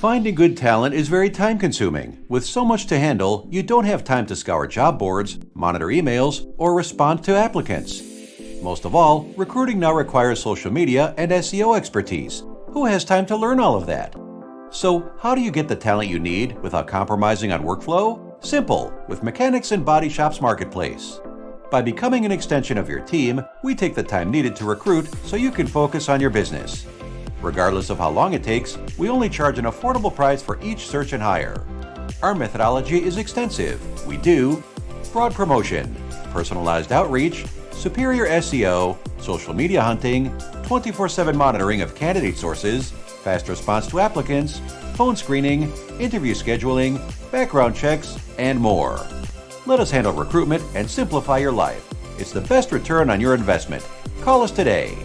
Finding good talent is very time-consuming. With so much to handle, you don't have time to scour job boards, monitor emails, or respond to applicants. Most of all, recruiting now requires social media and SEO expertise. Who has time to learn all of that? So, how do you get the talent you need without compromising on workflow? Simple, with Mechanics and Body Shop's marketplace. By becoming an extension of your team, we take the time needed to recruit so you can focus on your business. Regardless of how long it takes, we only charge an affordable price for each search and hire. Our methodology is extensive. We do broad promotion, personalized outreach, superior SEO, social media hunting, 24/7 monitoring of candidate sources, fast response to applicants, phone screening, interview scheduling, background checks, and more. Let us handle recruitment and simplify your life. It's the best return on your investment. Call us today.